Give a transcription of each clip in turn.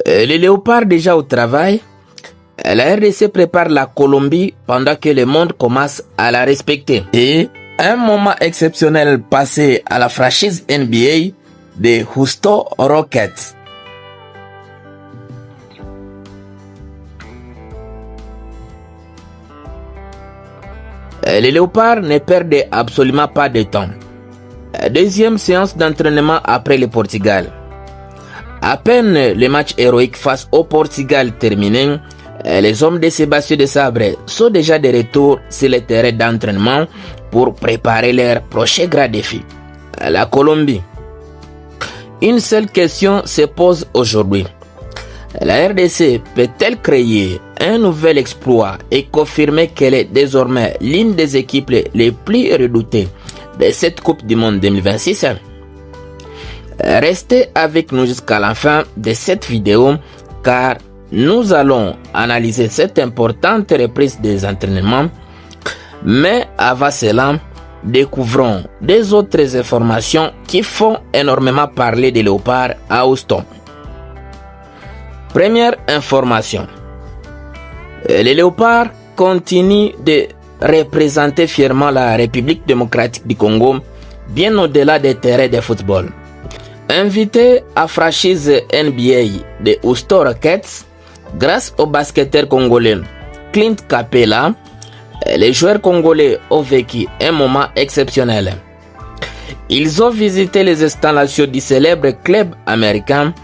Les léopards déjà au travail, la RDC prépare la Colombie pendant que le monde commence à la respecter. Et un moment exceptionnel passé à la franchise NBA des Houston Rockets. Les léopards ne perdent absolument pas de temps. Deuxième séance d'entraînement après le Portugal. À peine le match héroïque face au Portugal terminé, les hommes de Sébastien Desabre sont déjà de retour sur le terrain d'entraînement pour préparer leur prochain grand défi, la Colombie. Une seule question se pose aujourd'hui. La RDC peut-elle créer un nouvel exploit et confirmer qu'elle est désormais l'une des équipes les plus redoutées de cette Coupe du Monde 2026? Restez avec nous jusqu'à la fin de cette vidéo car nous allons analyser cette importante reprise des entraînements. Mais avant cela, découvrons des autres informations qui font énormément parler des léopards à Houston. Première information. Les léopards continuent de représenter fièrement la République démocratique du Congo bien au-delà des terrains de football. Invité à franchise NBA des Houston Rockets, grâce au basketteur congolais Clint Capela, les joueurs congolais ont vécu un moment exceptionnel. Ils ont visité les installations du célèbre club américain,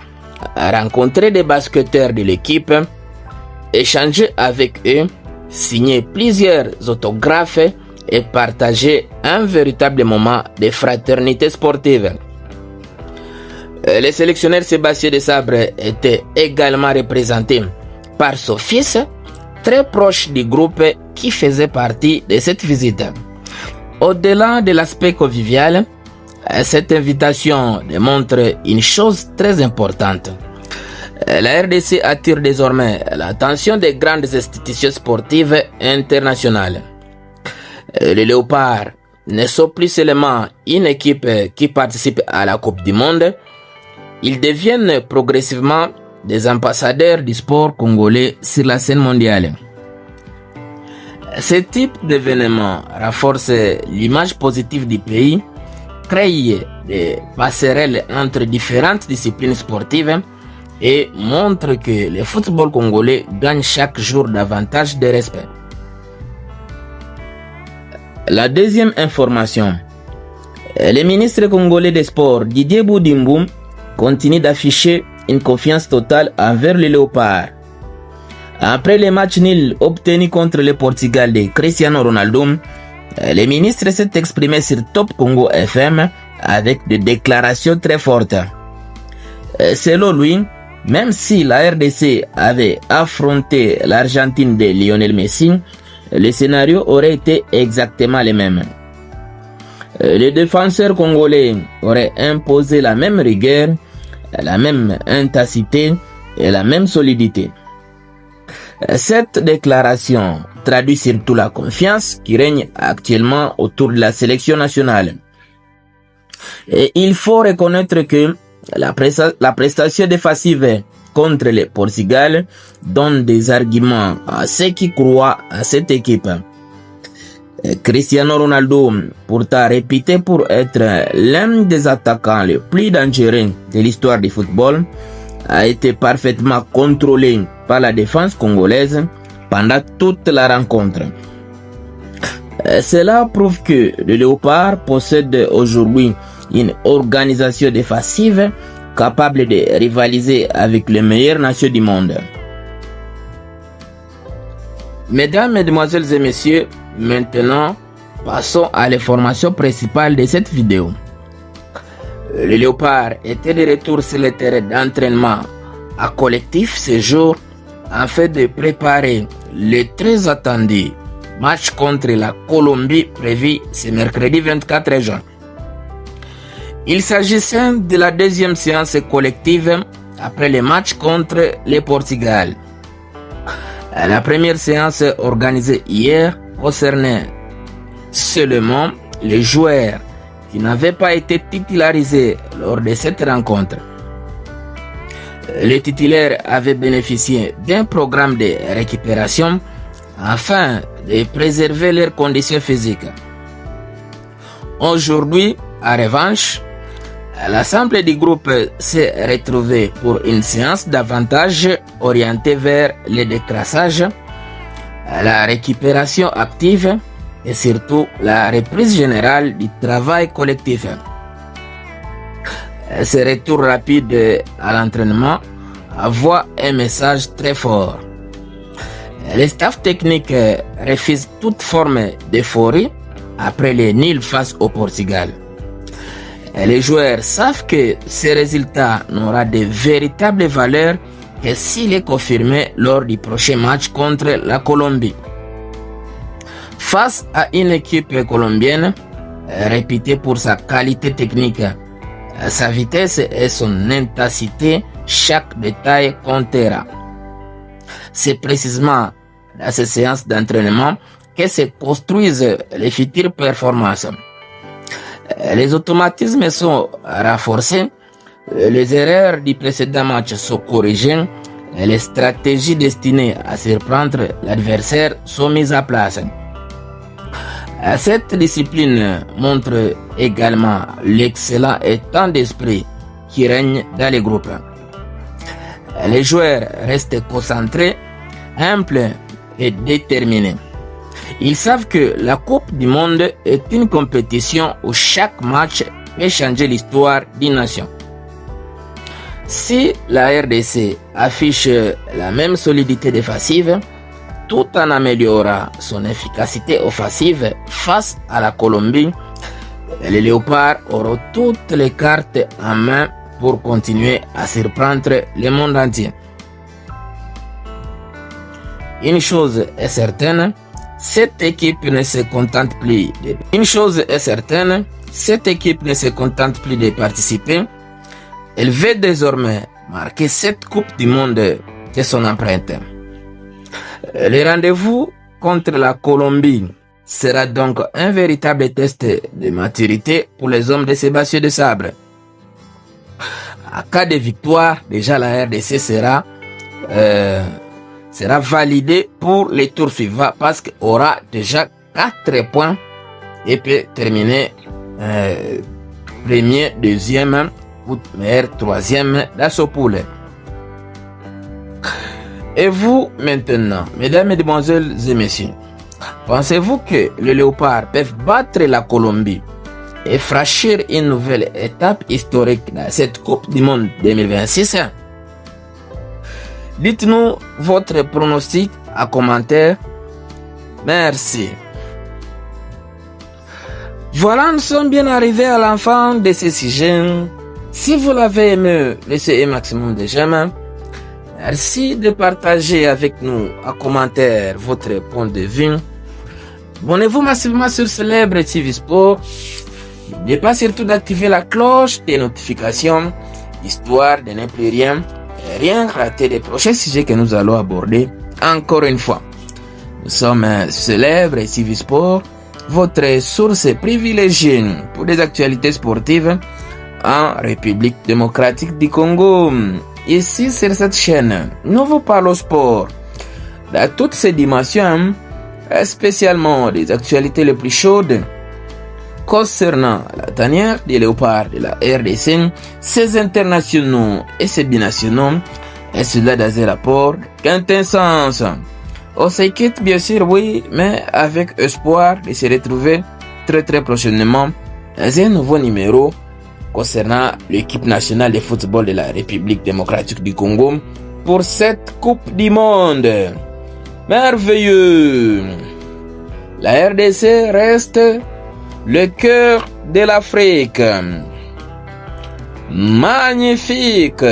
rencontré des basketteurs de l'équipe, échangé avec eux, signé plusieurs autographes et partagé un véritable moment de fraternité sportive. Le sélectionneur Sébastien Desabre était également représenté par son fils, très proche du groupe qui faisait partie de cette visite. Au-delà de l'aspect convivial, cette invitation démontre une chose très importante. La RDC attire désormais l'attention des grandes institutions sportives internationales. Les Léopards ne sont plus seulement une équipe qui participe à la Coupe du Monde, ils deviennent progressivement des ambassadeurs du sport congolais sur la scène mondiale. Ce type d'événement renforce l'image positive du pays, crée des passerelles entre différentes disciplines sportives et montre que le football congolais gagne chaque jour davantage de respect. La deuxième information. Le ministre congolais des Sports Didier Boudimboum continue d'afficher une confiance totale envers les léopards. Après le match nul obtenu contre le Portugal de Cristiano Ronaldo, le ministre s'est exprimé sur Top Congo FM avec des déclarations très fortes. Selon lui, même si la RDC avait affronté l'Argentine de Lionel Messi, le scénario aurait été exactement le même. Les défenseurs congolais auraient imposé la même rigueur, la même intensité et la même solidité. Cette déclaration traduit surtout la confiance qui règne actuellement autour de la sélection nationale. Et il faut reconnaître que la prestation défensive contre le Portugal donne des arguments à ceux qui croient à cette équipe. Cristiano Ronaldo, pourtant réputé pour être l'un des attaquants les plus dangereux de l'histoire du football, a été parfaitement contrôlé par la défense congolaise pendant toute la rencontre. Cela prouve que le Léopard possède aujourd'hui une organisation défensive capable de rivaliser avec les meilleures nations du monde. Mesdames, Mesdemoiselles et Messieurs, maintenant passons à l'information principale de cette vidéo. Le Léopard était de retour sur le terrain d'entraînement à collectif ce jour afin de préparer le très attendu match contre la Colombie prévu ce mercredi 24 juin. Il s'agissait de la deuxième séance collective après le match contre le Portugal. La première séance organisée hier concernait seulement les joueurs qui n'avaient pas été titularisés lors de cette rencontre. Les titulaires avaient bénéficié d'un programme de récupération afin de préserver leurs conditions physiques. Aujourd'hui, en revanche, l'ensemble du groupe s'est retrouvé pour une séance davantage orientée vers le décrassage, la récupération active et surtout la reprise générale du travail collectif. Ce retour rapide à l'entraînement envoie un message très fort. Le staff technique refuse toute forme d'euphorie après les nuls face au Portugal. Les joueurs savent que ce résultat n'aura de véritable valeur que s'il est confirmé lors du prochain match contre la Colombie. Face à une équipe colombienne réputée pour sa qualité technique, sa vitesse et son intensité, chaque détail comptera. C'est précisément dans ces séances d'entraînement que se construisent les futures performances. Les automatismes sont renforcés, les erreurs du précédent match sont corrigées et les stratégies destinées à surprendre l'adversaire sont mises en place. Cette discipline montre également l'excellent état d'esprit qui règne dans les groupes. Les joueurs restent concentrés, humbles et déterminés. Ils savent que la Coupe du Monde est une compétition où chaque match peut changer l'histoire d'une nation. Si la RDC affiche la même solidité défensive, tout en améliorant son efficacité offensive face à la Colombie, les Léopards auront toutes les cartes en main pour continuer à surprendre le monde entier. Une chose est certaine, cette équipe ne se contente plus de participer. Elle veut désormais marquer cette Coupe du Monde de son empreinte. Le rendez-vous contre la Colombie sera donc un véritable test de maturité pour les hommes de Sébastien Desabre. En cas de victoire, déjà la RDC sera validée pour les tours suivants parce qu'elle aura déjà 4 points et peut terminer premier, deuxième ou meilleur troisième dans ce poule. Et vous, maintenant, mesdames, mesdemoiselles et messieurs, pensez-vous que les Léopards peuvent battre la Colombie et franchir une nouvelle étape historique dans cette Coupe du Monde 2026? Dites-nous votre pronostic en commentaire. Merci. Voilà, nous sommes bien arrivés à la fin de ce sujet. Si vous l'avez aimé, laissez un maximum de j'aime. Merci de partager avec nous en commentaire votre point de vue. Abonnez-vous massivement sur Célèbre TV Sport. N'oubliez pas surtout d'activer la cloche des notifications, histoire de ne plus rien rater des prochains sujets que nous allons aborder. Encore une fois, nous sommes Célèbre TV Sport, votre source privilégiée pour des actualités sportives en République démocratique du Congo. Ici, sur cette chaîne, nous vous parlons sport dans toutes ses dimensions, spécialement des actualités les plus chaudes concernant la tanière des Léopards de la RDC, ses internationaux et ses binationaux, et cela dans un rapport quintessence. On se quitte bien sûr, oui, mais avec espoir de se retrouver très prochainement dans un nouveau numéro concernant l'équipe nationale de football de la République démocratique du Congo pour cette Coupe du Monde. Merveilleux! La RDC reste le cœur de l'Afrique. Magnifique!